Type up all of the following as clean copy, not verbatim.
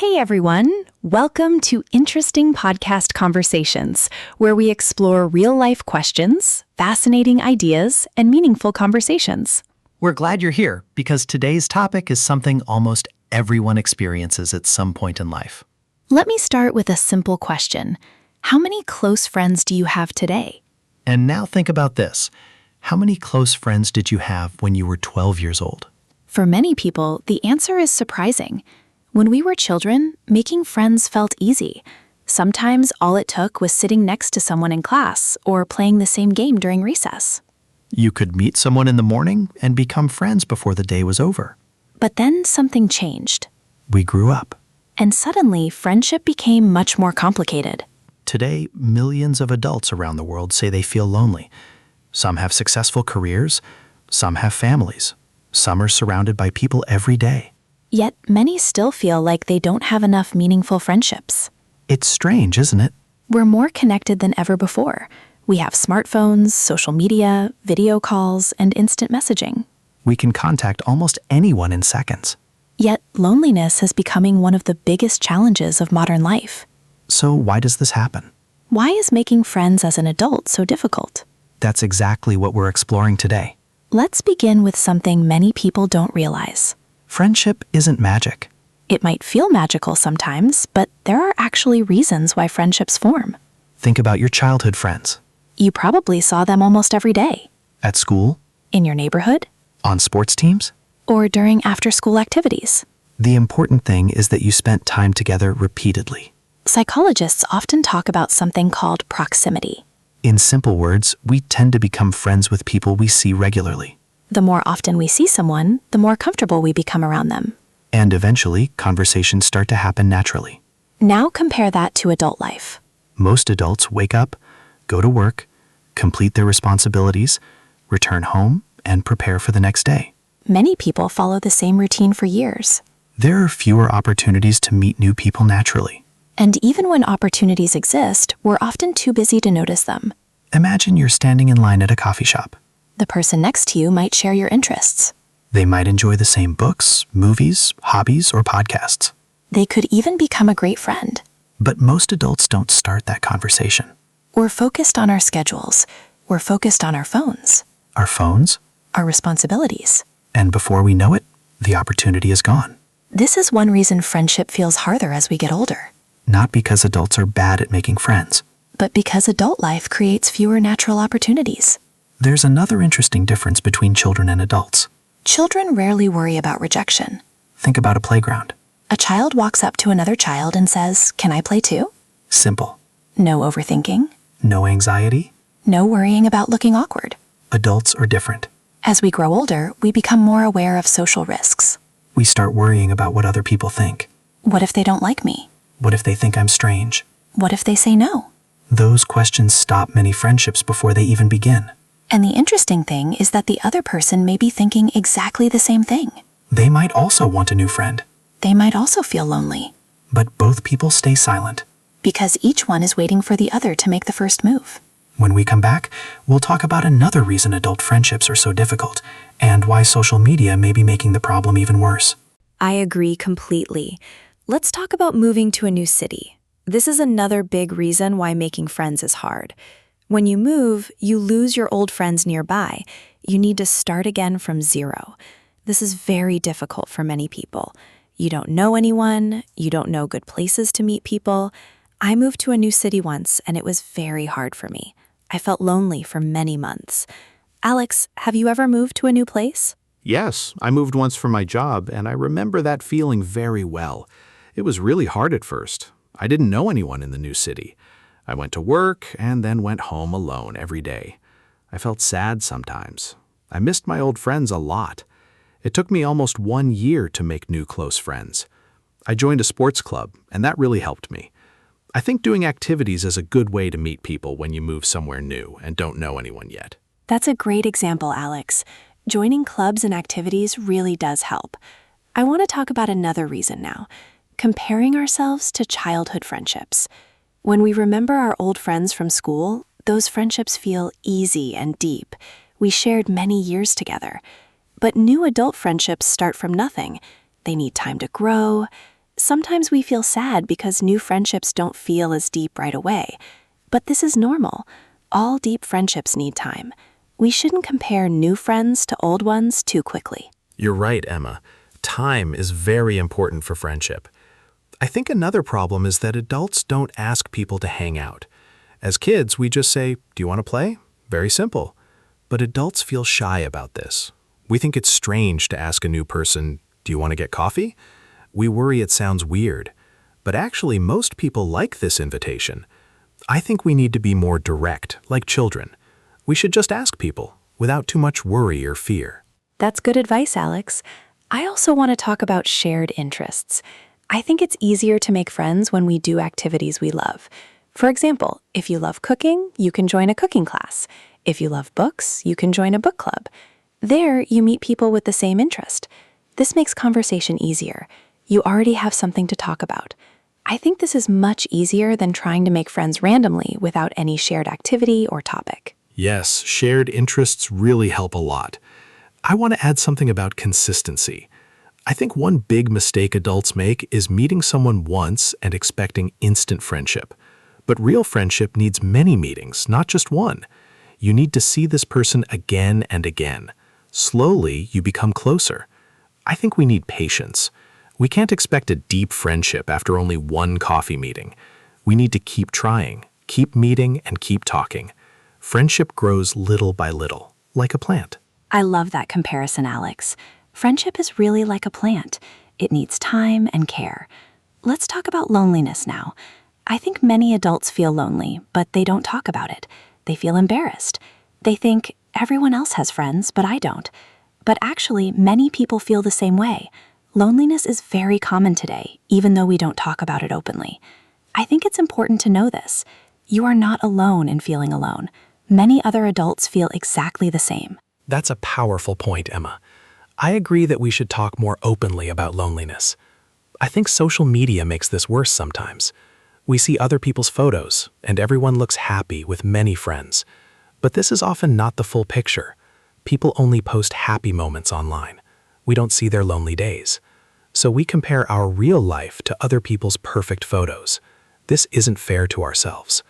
Hey everyone! Welcome to Interesting Podcast Conversations, where we explore real-life questions, fascinating ideas, and meaningful conversations. We're glad you're here because today's topic is something almost everyone experiences at some point in life. Let me start with a simple question. How many close friends do you have today? And now think about this. How many close friends did you have when you were 12 years old? For many people, the answer is surprising. When we were children, making friends felt easy. Sometimes all it took was sitting next to someone in class or playing the same game during recess. You could meet someone in the morning and become friends before the day was over. But then something changed. We grew up. And suddenly, friendship became much more complicated. Today, millions of adults around the world say they feel lonely. Some have successful careers, some have families, some are surrounded by people every day. Yet many still feel like they don't have enough meaningful friendships. It's strange, isn't it? We're more connected than ever before. We have smartphones, social media, video calls, and instant messaging. We can contact almost anyone in seconds. Yet loneliness is becoming one of the biggest challenges of modern life. So why does this happen? Why is making friends as an adult so difficult? That's exactly what we're exploring today. Let's begin with something many people don't realize. Friendship isn't magic. It might feel magical sometimes, but there are actually reasons why friendships form. Think about your childhood friends. You probably saw them almost every day. At school, In your neighborhood, on sports teams. or during after-school activities. The important thing is that you spent time together repeatedly. Psychologists often talk about something called proximity. In simple words, we tend to become friends with people we see regularly. The more often we see someone, the more comfortable we become around them. And eventually, conversations start to happen naturally. Now compare that to adult life. Most adults wake up, go to work, complete their responsibilities, return home, and prepare for the next day. Many people follow the same routine for years. There are fewer opportunities to meet new people naturally. And even when opportunities exist, we're often too busy to notice them. Imagine you're standing in line at a coffee shop. The person next to you might share your interests. They might enjoy the same books, movies, hobbies, or podcasts. They could even become a great friend. But most adults don't start that conversation. We're focused on our schedules. We're focused on our phones, Our phones, our responsibilities. and before we know it, the opportunity is gone. This is one reason friendship feels harder as we get older. Not because adults are bad at making friends. But because adult life creates fewer natural opportunities. There's another interesting difference between children and adults. Children rarely worry about rejection. Think about a playground. A child walks up to another child and says, "Can I play too?" Simple. No overthinking. No anxiety. No worrying about looking awkward. Adults are different. As we grow older, we become more aware of social risks. We start worrying about what other people think. What if they don't like me? What if they think I'm strange? What if they say no? Those questions stop many friendships before they even begin. And the interesting thing is that the other person may be thinking exactly the same thing. They might also want a new friend, They might also feel lonely but both people stay silent. because each one is waiting for the other to make the first move. When we come back, we'll talk about another reason adult friendships are so difficult and why social media may be making the problem even worse. I agree completely. Let's talk about moving to a new city. This is another big reason why making friends is hard. When you move, you lose your old friends nearby. You need to start again from zero. This is very difficult for many people. You don't know anyone, you don't know good places to meet people. I moved to a new city once, and it was very hard for me. I felt lonely for many months. Alex, have you ever moved to a new place? Yes, I moved once for my job, and I remember that feeling very well. It was really hard at first. I didn't know anyone in the new city. I went to work and then went home alone every day. I felt sad sometimes. I missed my old friends a lot. It took me almost 1 year to make new close friends. I joined a sports club, and that really helped me. I think doing activities is a good way to meet people when you move somewhere new and don't know anyone yet. That's a great example, Alex. Joining clubs and activities really does help. I want to talk about another reason now, comparing ourselves to childhood friendships. When we remember our old friends from school, those friendships feel easy and deep. We shared many years together. But new adult friendships start from nothing. They need time to grow. sometimes we feel sad because new friendships don't feel as deep right away. But this is normal. All deep friendships need time. We shouldn't compare new friends to old ones too quickly. You're right, Emma. Time is very important for friendship. I think another problem is that adults don't ask people to hang out. As kids, we just say, "Do you want to play?" Very simple. But adults feel shy about this. We think it's strange to ask a new person, "Do you want to get coffee?" We worry it sounds weird. But actually, most people like this invitation. I think we need to be more direct, like children. We should just ask people, without too much worry or fear. That's good advice, Alex. I also want to talk about shared interests. I think it's easier to make friends when we do activities we love. For example, if you love cooking, you can join a cooking class. If you love books, you can join a book club. There, you meet people with the same interest. This makes conversation easier. You already have something to talk about. I think this is much easier than trying to make friends randomly without any shared activity or topic. Yes, shared interests really help a lot. I want to add something about consistency. I think one big mistake adults make is meeting someone once and expecting instant friendship. But real friendship needs many meetings, not just one. You need to see this person again and again. Slowly, you become closer. I think we need patience. We can't expect a deep friendship after only one coffee meeting. We need to keep trying, keep meeting, and keep talking. Friendship grows little by little, like a plant. I love that comparison, Alex. Friendship is really like a plant. It needs time and care. Let's talk about loneliness now. I think many adults feel lonely, but they don't talk about it. They feel embarrassed. They think, everyone else has friends, but I don't. But actually, many people feel the same way. Loneliness is very common today, even though we don't talk about it openly. I think it's important to know this. You are not alone in feeling alone. Many other adults feel exactly the same. That's a powerful point, Emma. I agree that we should talk more openly about loneliness. I think social media makes this worse sometimes. We see other people's photos, and everyone looks happy with many friends. But this is often not the full picture. People only post happy moments online. We don't see their lonely days. So we compare our real life to other people's perfect photos. This isn't fair to ourselves.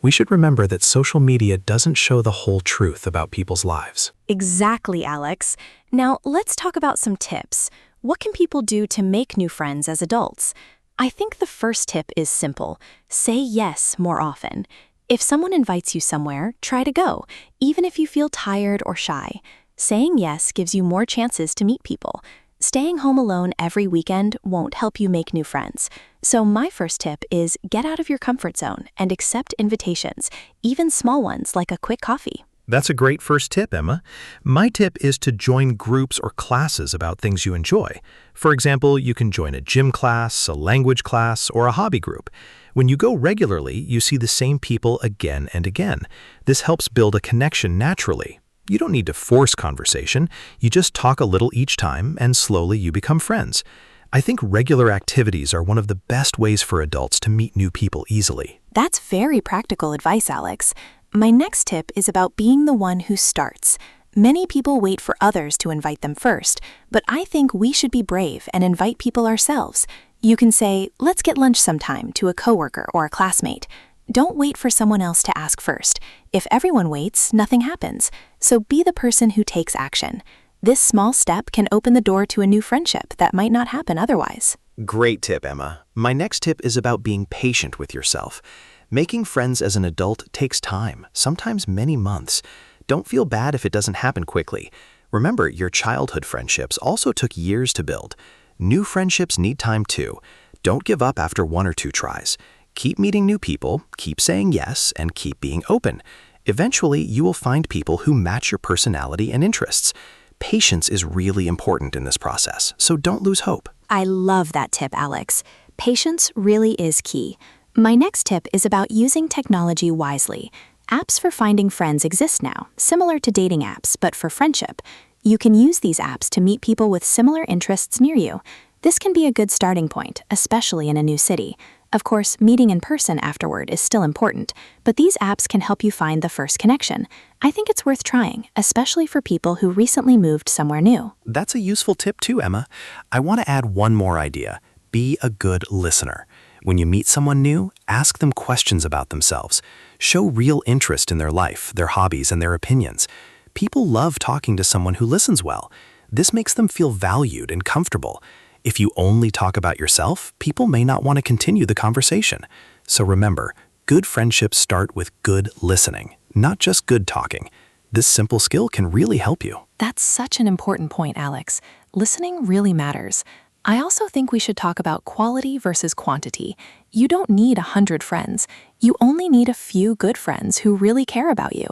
We should remember that social media doesn't show the whole truth about people's lives. Exactly, Alex. Now, let's talk about some tips. What can people do to make new friends as adults? I think the first tip is simple. Say yes more often. If someone invites you somewhere, try to go, even if you feel tired or shy. Saying yes gives you more chances to meet people. Staying home alone every weekend won't help you make new friends. So my first tip is get out of your comfort zone and accept invitations, even small ones like a quick coffee. That's a great first tip, Emma. My tip is to join groups or classes about things you enjoy. For example, you can join a gym class, a language class, or a hobby group. When you go regularly, you see the same people again and again. This helps build a connection naturally. You don't need to force conversation. You just talk a little each time, and slowly you become friends. I think regular activities are one of the best ways for adults to meet new people easily. That's very practical advice, Alex. My next tip is about being the one who starts. Many people wait for others to invite them first, but I think we should be brave and invite people ourselves. You can say, let's get lunch sometime to a coworker or a classmate. Don't wait for someone else to ask first. If everyone waits, nothing happens. So be the person who takes action. This small step can open the door to a new friendship that might not happen otherwise. Great tip, Emma. My next tip is about being patient with yourself. Making friends as an adult takes time, sometimes many months. Don't feel bad if it doesn't happen quickly. Remember, your childhood friendships also took years to build. New friendships need time too. Don't give up after one or two tries. Keep meeting new people, keep saying yes, and keep being open. Eventually, you will find people who match your personality and interests. Patience is really important in this process, so don't lose hope. I love that tip, Alex. Patience really is key. My next tip is about using technology wisely. Apps for finding friends exist now, similar to dating apps, but for friendship. You can use these apps to meet people with similar interests near you. This can be a good starting point, especially in a new city. Of course, meeting in person afterward is still important, but these apps can help you find the first connection. I think it's worth trying, especially for people who recently moved somewhere new. That's a useful tip too, Emma. I want to add one more idea. Be a good listener. When you meet someone new, ask them questions about themselves. Show real interest in their life, their hobbies, and their opinions. People love talking to someone who listens well. This makes them feel valued and comfortable. If you only talk about yourself, people may not want to continue the conversation. So remember, good friendships start with good listening, not just good talking. This simple skill can really help you. That's such an important point, Alex. Listening really matters. I also think we should talk about quality versus quantity. You don't need 100 friends. You only need a few good friends who really care about you.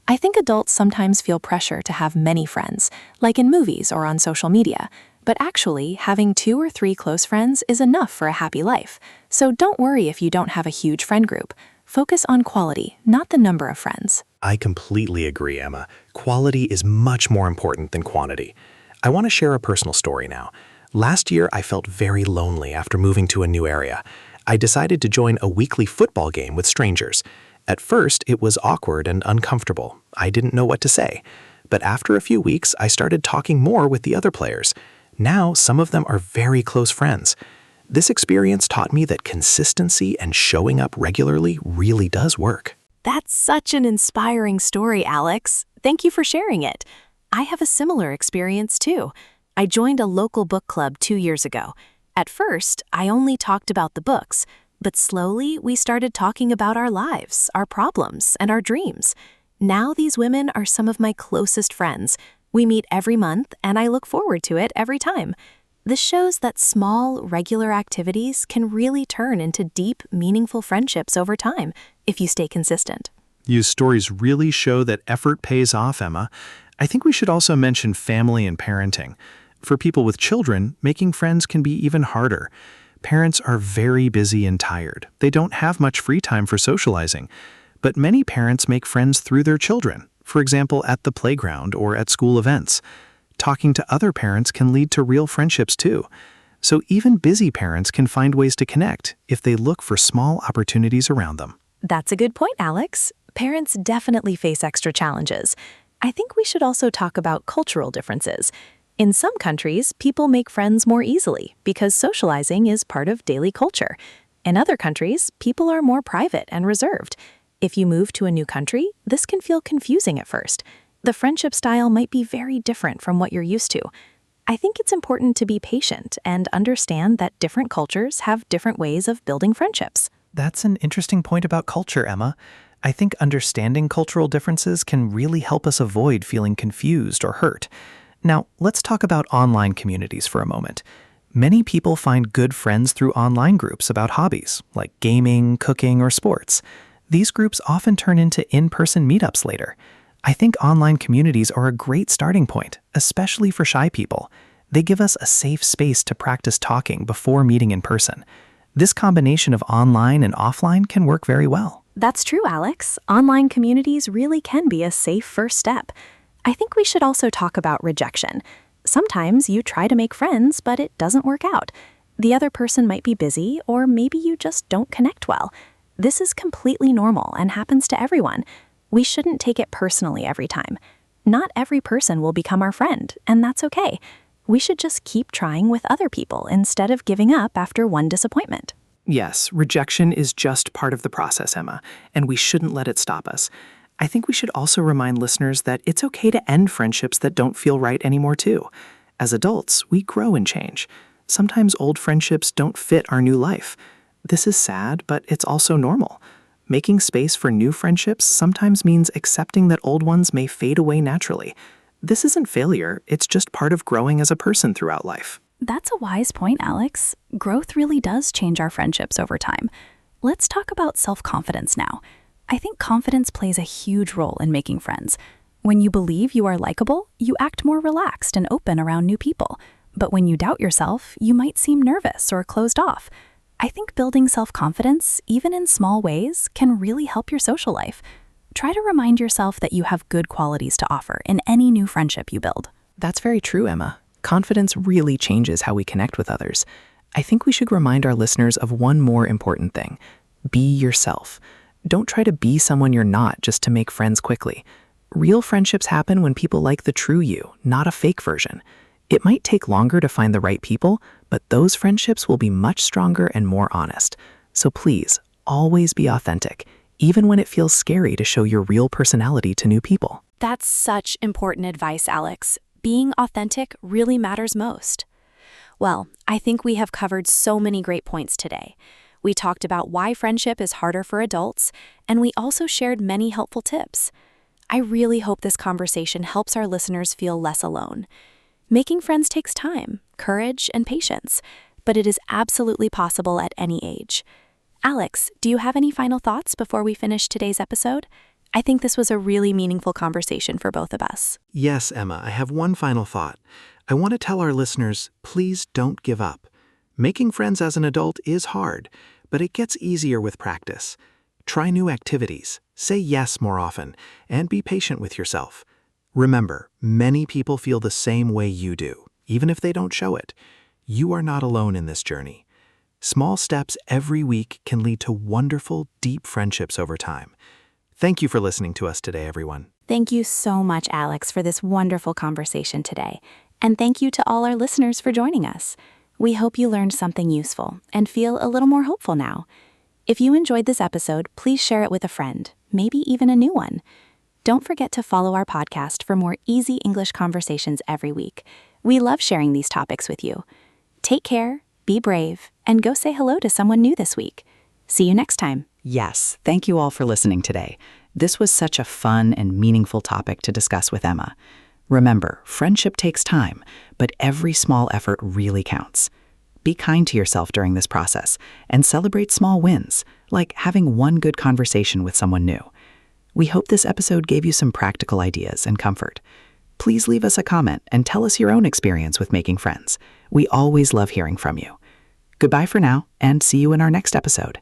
I think adults sometimes feel pressure to have many friends, like in movies or on social media. But actually, having 2 or 3 close friends is enough for a happy life. So don't worry if you don't have a huge friend group. Focus on quality, not the number of friends. I completely agree, Emma. Quality is much more important than quantity. I want to share a personal story now. Last year, I felt very lonely after moving to a new area. I decided to join a weekly football game with strangers. At first, it was awkward and uncomfortable. I didn't know what to say. But after a few weeks, I started talking more with the other players. Now, some of them are very close friends. This experience taught me that consistency and showing up regularly really does work. That's such an inspiring story, Alex. Thank you for sharing it. I have a similar experience too. I joined a local book club 2 years ago. At first, I only talked about the books, but slowly we started talking about our lives, our problems, and our dreams. Now these women are some of my closest friends. We meet every month, and I look forward to it every time. This shows that small, regular activities can really turn into deep, meaningful friendships over time if you stay consistent. These stories really show that effort pays off, Emma. I think we should also mention family and parenting. For people with children, making friends can be even harder. Parents are very busy and tired. They don't have much free time for socializing. But many parents make friends through their children, for example, at the playground or at school events. Talking to other parents can lead to real friendships too. So even busy parents can find ways to connect if they look for small opportunities around them. That's a good point, Alex. Parents definitely face extra challenges. I think we should also talk about cultural differences. In some countries, people make friends more easily because socializing is part of daily culture. In other countries, people are more private and reserved. If you move to a new country, this can feel confusing at first. The friendship style might be very different from what you're used to. I think it's important to be patient and understand that different cultures have different ways of building friendships. That's an interesting point about culture, Emma. I think understanding cultural differences can really help us avoid feeling confused or hurt. Now, let's talk about online communities for a moment. Many people find good friends through online groups about hobbies, like gaming, cooking, or sports. These groups often turn into in-person meetups later. I think online communities are a great starting point, especially for shy people. They give us a safe space to practice talking before meeting in person. This combination of online and offline can work very well. That's true, Alex. Online communities really can be a safe first step. I think we should also talk about rejection. Sometimes you try to make friends, but it doesn't work out. The other person might be busy, or maybe you just don't connect well. This is completely normal and happens to everyone. We shouldn't take it personally every time. Not every person will become our friend, and that's okay. We should just keep trying with other people instead of giving up after one disappointment. Yes, rejection is just part of the process, Emma, and we shouldn't let it stop us. I think we should also remind listeners that it's okay to end friendships that don't feel right anymore too. As adults, we grow and change. Sometimes old friendships don't fit our new life. This is sad, but it's also normal. Making space for new friendships sometimes means accepting that old ones may fade away naturally. This isn't failure, it's just part of growing as a person throughout life. That's a wise point, Alex. Growth really does change our friendships over time. Let's talk about self-confidence now. I think confidence plays a huge role in making friends. When you believe you are likable, you act more relaxed and open around new people. But when you doubt yourself, you might seem nervous or closed off. I think building self-confidence, even in small ways, can really help your social life. Try to remind yourself that you have good qualities to offer in any new friendship you build. That's very true, Emma. Confidence really changes how we connect with others. I think we should remind our listeners of one more important thing. Be yourself. Don't try to be someone you're not just to make friends quickly. Real friendships happen when people like the true you, not a fake version. It might take longer to find the right people, but those friendships will be much stronger and more honest. So please, always be authentic, even when it feels scary to show your real personality to new people. That's such important advice, Alex. Being authentic really matters most. Well, I think we have covered so many great points today. We talked about why friendship is harder for adults, and we also shared many helpful tips. I really hope this conversation helps our listeners feel less alone. Making friends takes time, courage, and patience, but it is absolutely possible at any age. Alex, do you have any final thoughts before we finish today's episode? I think this was a really meaningful conversation for both of us. Yes, Emma, I have one final thought. I want to tell our listeners, please don't give up. Making friends as an adult is hard, but it gets easier with practice. Try new activities, say yes more often, and be patient with yourself. Remember, many people feel the same way you do, even if they don't show it. You are not alone in this journey. Small steps every week can lead to wonderful, deep friendships over time. Thank you for listening to us today, everyone. Thank you so much, Alex, for this wonderful conversation today. And thank you to all our listeners for joining us. We hope you learned something useful and feel a little more hopeful now. If you enjoyed this episode, please share it with a friend, maybe even a new one. Don't forget to follow our podcast for more easy English conversations every week. We love sharing these topics with you. Take care, be brave, and go say hello to someone new this week. See you next time. Yes, thank you all for listening today. This was such a fun and meaningful topic to discuss with Emma. Remember, friendship takes time, but every small effort really counts. Be kind to yourself during this process and celebrate small wins, like having one good conversation with someone new. We hope this episode gave you some practical ideas and comfort. Please leave us a comment and tell us your own experience with making friends. We always love hearing from you. Goodbye for now, and see you in our next episode.